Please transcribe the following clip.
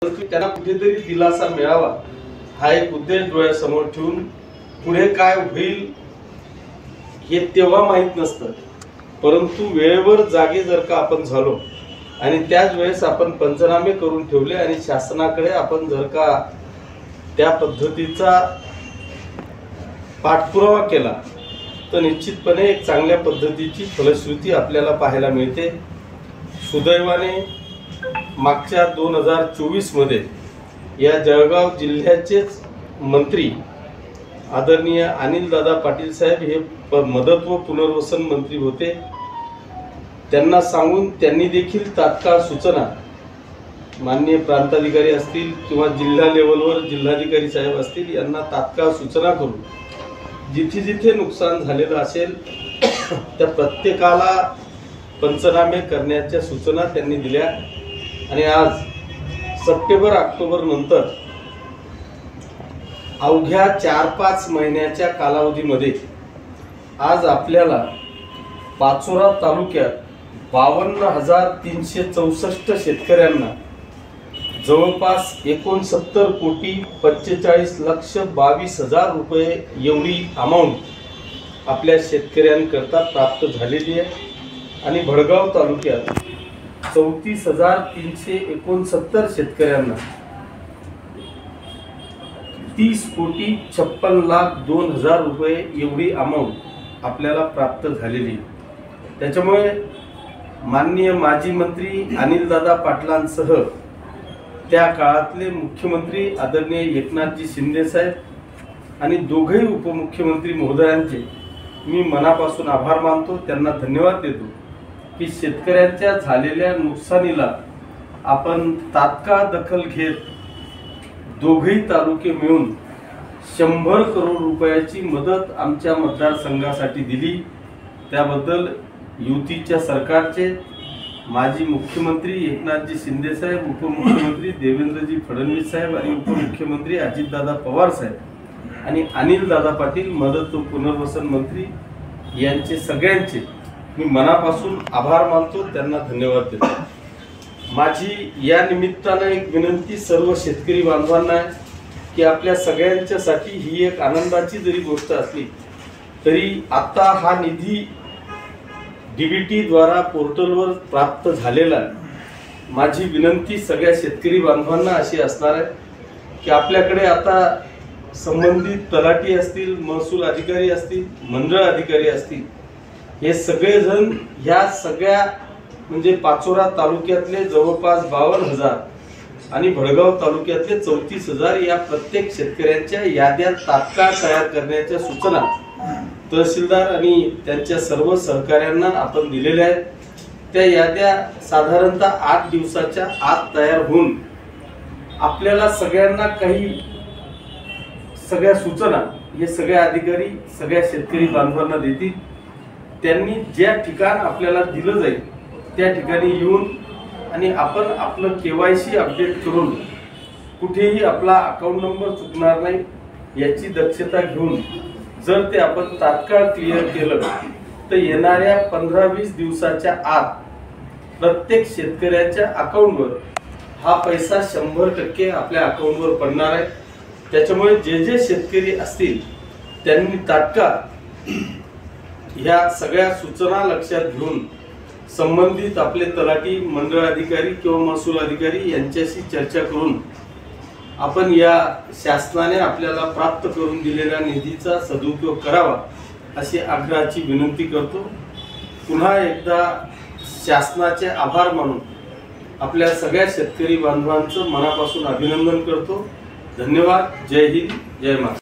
त्यांना कुठेतरी दिलासा मिळावा हा एक उद्देश डोळ्यासमोर ठेवून पुढे काय होईल हे तेव्हा माहित नसतं, परंतु वेळेवर जागे जर का आपण झालो आणि त्याच वेळेस आपण पंचनामे करून ठेवले आणि शासनाकडे आपण जर का त्या पद्धतीचा पाठपुरावा केला तर निश्चितपणे एक चांगल्या पद्धतीची फलश्रुती आपल्याला पाहायला मिळते। सुदैवाने मागच्या 2024 मध्ये या जळगाव जिल्ह्याचेच मंत्री आदरणीय अनिल दादा पाटील साहेब हे मदत व पुनर्वसन मंत्री होते। त्यांना सांगून त्यांनी देखील तात्काळ सूचना माननीय प्रांताधिकारी असतील किंवा जिल्हा लेवलवर जिल्हाधिकारी साहेब असतील यांना तात्काळ सूचना करून जिथे जिथे नुकसान झालेलं असेल त्या प्रत्येकाला पंचनामे करण्याच्या सूचना त्यांनी दिल्या आणि आज सप्टेंबर ऑक्टोबर नंतर अवघ्या 4-5 महिन्याच्या कालावधीमध्ये आज आपल्याला पाचोरा तालुक्यात 52,364 शेतकऱ्यांना जवळपास 69,45,22,000 रुपये एवढी अमाउंट आपल्या शेतकऱ्यांकरता प्राप्त झालेली आहे आणि भडगाव तालुक्यात 34,369 शेतकऱ्यांना 30,56,02,000 रुपये एवढी अमाउंट आपल्याला प्राप्त झालेली। त्याच्यामुळे माननीय माजी मंत्री अनिल दादा पाटलांसह त्या काळातले मुख्यमंत्री आदरणीय एकनाथजी शिंदे साहेब आणि दोघेही उपमुख्यमंत्री महोदयांचे मी मनापासून आभार मानतो, त्यांना धन्यवाद देतो की शेतकऱ्यांच्या झालेल्या नुकसानीला आपण तात्काळ दखल घेत दोघेही तालुके मिळून 100 करोड रुपयाची मदत आमच्या मतदारसंघासाठी दिली। त्याबद्दल युतीच्या सरकारचे माजी मुख्यमंत्री एकनाथजी शिंदे साहेब, उपमुख्यमंत्री देवेंद्रजी फडणवीस साहेब आणि उपमुख्यमंत्री अजितदादा पवार साहेब आणि अनिल दादा पाटील मदत व पुनर्वसन मंत्री यांचे सगळ्यांचे मी मनापासून आभार मानतो, त्यांना धन्यवाद देतो। माझी या निमित्तानं एक विनंती सर्व शेतकरी बांधवांना आहे की आपल्या सगळ्यांच्यासाठी ही एक आनंदाची जरी गोष्ट असली तरी आता हा निधी डीबीटी द्वारा पोर्टलवर प्राप्त झालेला आहे। माझी विनंती सगळ्या शेतकरी बांधवांना अशी असणार आहे की आपल्याकडे आता संबंधित तलाठी असतील, महसूल अधिकारी असतील, मंडळ अधिकारी असतील, हे सगळेजण ह्या सगळ्या म्हणजे पाचोरा तालुक्यातले जवळपास 52,000 आणि भडगाव तालुक्यातले 34,000 या प्रत्येक शेतकऱ्यांच्या याद्या तात्काळ तयार करण्याच्या सूचना तहसीलदार आणि त्यांच्या सर्व सहकाऱ्यांना आपण दिलेल्या आहेत। त्या याद्या साधारणतः 8 दिवसाच्या आत तयार होऊन आपल्याला सगळ्यांना काही सगळ्या सूचना हे सगळे अधिकारी सगळ्या शेतकरी बांधवांना देतील। त्यांनी ज्या ठिकाण आपल्याला दिलं जाईल त्या ठिकाणी येऊन आणि आपण आपलं KYC अपडेट करून कुठेही आपला अकाउंट नंबर चुकणार नाही याची दक्षता घेऊन जर ते आपण तात्काळ क्लिअर केलं तर येणाऱ्या 15-20 दिवसाच्या आत प्रत्येक शेतकऱ्याच्या अकाउंटवर हा पैसा 100% आपल्या अकाउंटवर पडणार आहे। त्याच्यामुळे जे जे शेतकरी असतील त्यांनी तात्काळ ह्या सगळ्या सूचना लक्षात घेऊन संबंधित आपले तलाठी, मंडळ अधिकारी किंवा महसूल अधिकारी यांच्याशी चर्चा करून आपण या शासनाने आपल्याला प्राप्त करून दिलेल्या निधीचा सदुपयोग करावा अशी आग्रहाची विनंती करतो। पुन्हा एकदा शासनाचे आभार मानून आपल्या सगळ्या शेतकरी बांधवांचं मनापासून अभिनंदन करतो। धन्यवाद। जय हिंद, जय महाराष्ट्र।